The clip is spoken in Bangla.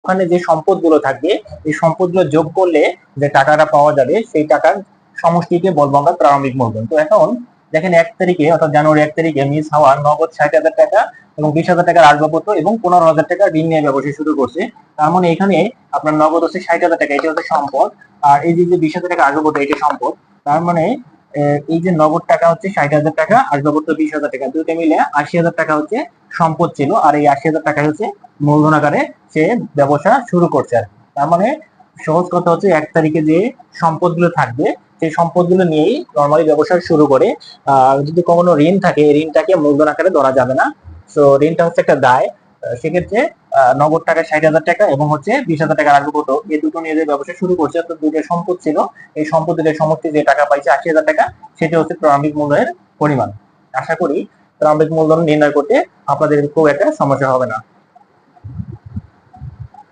ওখানে যে সম্পদগুলো থাকবে এই সম্পদগুলো যোগ করলে যে টাকাটা পাওয়া যাবে সেই টাকার সমষ্টিকে বলবো আমরা প্রারম্ভিক মূলধন। তো এখন দেখেন 1 তারিখে অর্থাৎ জানুয়ারি 1 তারিখে মিস হাওয়া নগদ 60,000 টাকা এবং 20,000 টাকার আসবাবপত্র এবং 15,000 টাকা ঋণ নিয়ে ব্যবসা শুরু করছে। তার মানে এখানে আপনার নগদ হচ্ছে 60,000 টাকা, এটা হচ্ছে সম্পদ, আর এই যে 20,000 টাকা আসবাবপত্র এটা সম্পদ। তার মানে এই যে নগদ টাকা হচ্ছে 60,000 টাকা, আসবাবপত্র 20,000 টাকা, দুটো মিলে 80,000 টাকা হচ্ছে সম্পদ ছিল, আর এই 80,000 টাকা হচ্ছে মূলধন আকারে সে ব্যবসা শুরু করছে আর কি। তার মানে সহজ কথা হচ্ছে 1 তারিখে যে সম্পদগুলো থাকবে সেই সম্পদগুলো নিয়েই নরমালি ব্যবসা শুরু করে। যদি কোনো ঋণ থাকে এই ঋণটাকে মূলধন আকারে ধরা যাবে না। তো ঋণটা হচ্ছে একটা দায়। সেক্ষেত্রে নগদ টাকা 60,000 টাকা এবং হচ্ছে 20,000 টাকা আসবাবপত্র এই দুটো নিয়ে যে ব্যবসা শুরু করছে, তো দুটো সম্পদ ছিল, এই সম্পদের সমষ্টি যে টাকা পাইছে 80,000 টাকা, সেটা হচ্ছে প্রারম্ভিক মূলধনের পরিমাণ। আশা করি প্রারম্ভিক মূলধন নির্ণয় করতে আপনাদের খুব একটা সমস্যা হবে না।